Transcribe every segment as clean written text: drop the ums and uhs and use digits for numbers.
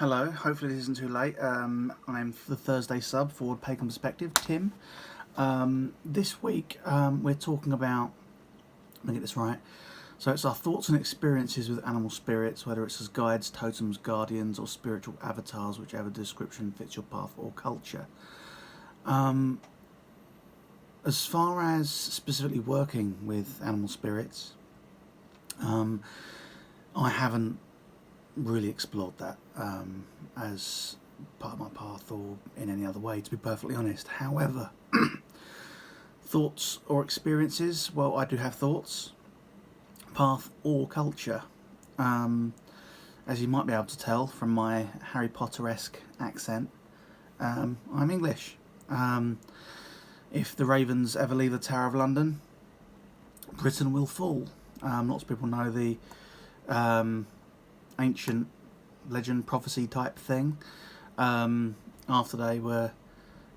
Hello, hopefully this isn't too late. I'm the Thursday sub for Pagan Perspective, Tim. This week we're talking about, let me get this right, so it's our thoughts and experiences with animal spirits, whether it's as guides, totems, guardians or spiritual avatars, whichever description fits your path or culture. As far as specifically working with animal spirits, I haven't really explored that as part of my path or in any other way, to be perfectly honest. However, thoughts or experiences, well, I do have thoughts, path or culture. As you might be able to tell from my Harry Potter-esque accent, I'm English. If the Ravens ever leave the Tower of London, Britain will fall. Lots of people know the ancient legend prophecy type thing. After they were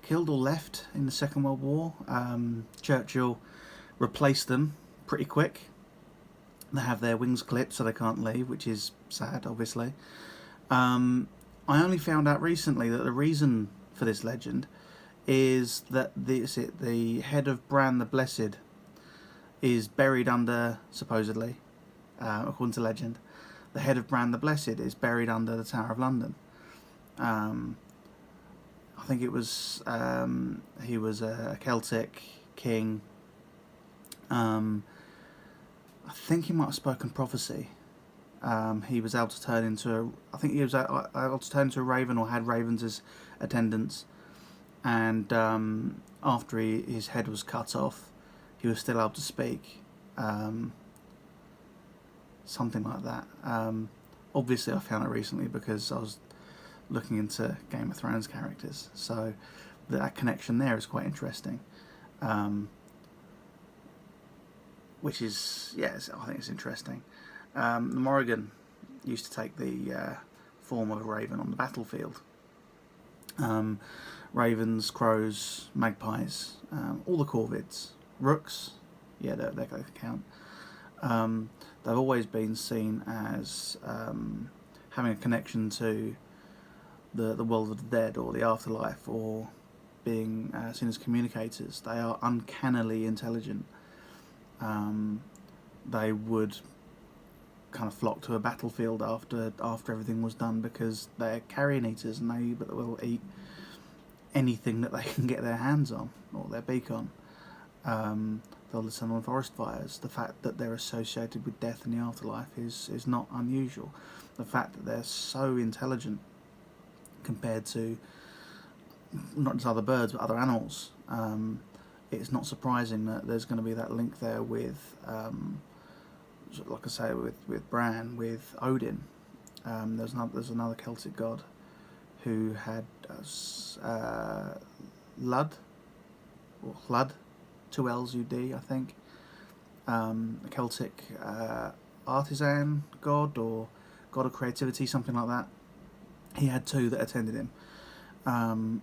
killed or left in the Second World War, Churchill replaced them pretty quick. They have their wings clipped so they can't leave, which is sad, obviously. I only found out recently that the reason for this legend is that the head of Bran the Blessed is buried under, supposedly, according to legend, the head of Bran the Blessed is buried under the Tower of London. I think it was he was a Celtic king. I think he might have spoken prophecy. He was able to turn into I think he was able to turn into a raven or had ravens as attendants. And after his head was cut off, he was still able to speak. Something like that. Obviously I found it recently because I was looking into Game of Thrones characters, so that connection there is quite interesting. Which is, yes, I think it's interesting. The Morrigan used to take the form of a raven on the battlefield. Ravens, crows, magpies, all the corvids, rooks, yeah, they count. They've always been seen as having a connection to the world of the dead or the afterlife, or being seen as communicators. They are uncannily intelligent. They would kind of flock to a battlefield after everything was done because they're carrion eaters and they will eat anything that they can get their hands on or their beak on. They'll listen on forest fires. The fact that they're associated with death in the afterlife is not unusual. The fact that they're so intelligent compared to not just other birds but other animals, it's not surprising that there's going to be that link there with, like I say, with Bran, with Odin. There's another Celtic god who had Lud, or Hlud, 2 L's U-D, I think. A Celtic artisan god or god of creativity, something like that. He had 2 that attended him.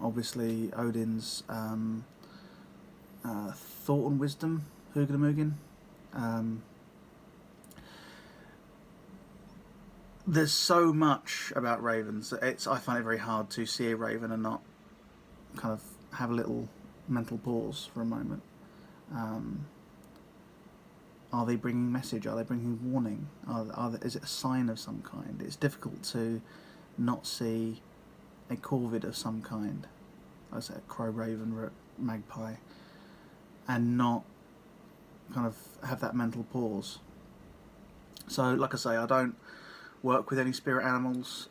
Obviously Odin's thought and wisdom, Hugin. There's so much about ravens. I find it very hard to see a raven and not kind of have a little mental pause for a moment. Are they bringing message? Are they bringing warning? Is it a sign of some kind? It's difficult to not see a corvid of some kind, like I say, a crow, raven, rook, magpie, and not kind of have that mental pause. So, like I say, I don't work with any spirit animals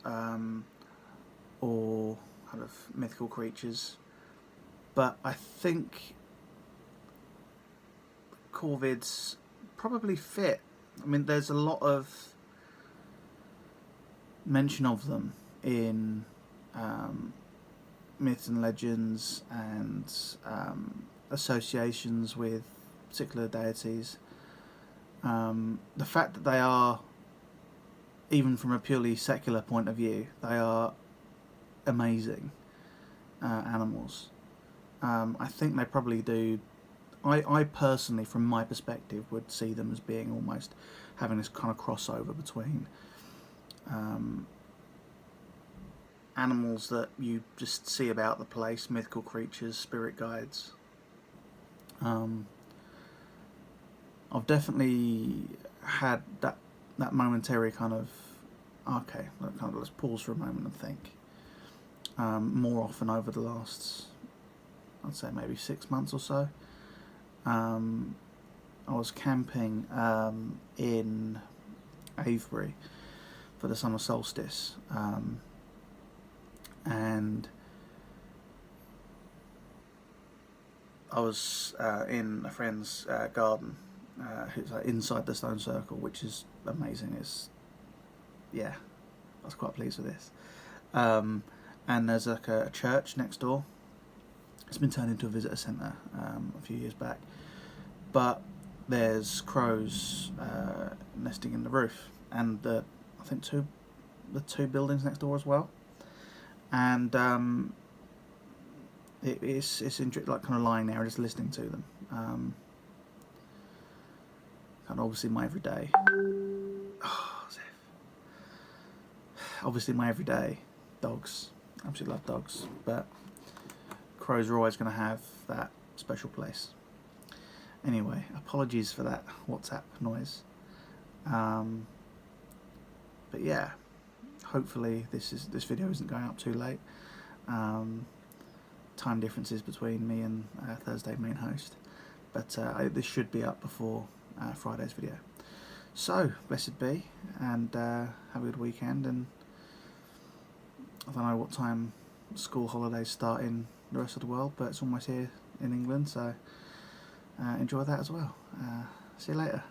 or kind of mythical creatures, but I think corvids probably fit. I mean, there's a lot of mention of them in myths and legends and associations with particular deities. The fact that they are, even from a purely secular point of view, they are amazing animals. I think they probably do. I personally, from my perspective, would see them as being almost having this kind of crossover between animals that you just see about the place, mythical creatures, spirit guides. I've definitely had that momentary kind of, okay, let's pause for a moment and think. More often over the last, I'd say maybe 6 months or so. I was camping in Avebury for the summer solstice, and I was in a friend's garden, who's like inside the stone circle, which is amazing. Yeah, I was quite pleased with this. And there's like a church next door. It's been turned into a visitor centre a few years back, but there's crows nesting in the roof, and I think the two buildings next door as well. And it's like kind of lying there and just listening to them. Kind of obviously my everyday. Oh, obviously my everyday dogs. Absolutely love dogs, but crows are always going to have that special place. Anyway, apologies for that WhatsApp noise. But yeah, hopefully this video isn't going up too late. Time differences between me and Thursday main host, but this should be up before Friday's video. So blessed be, and have a good weekend. And I don't know what time school holidays start in the rest of the world, but it's almost here in England, so enjoy that as well. See you later.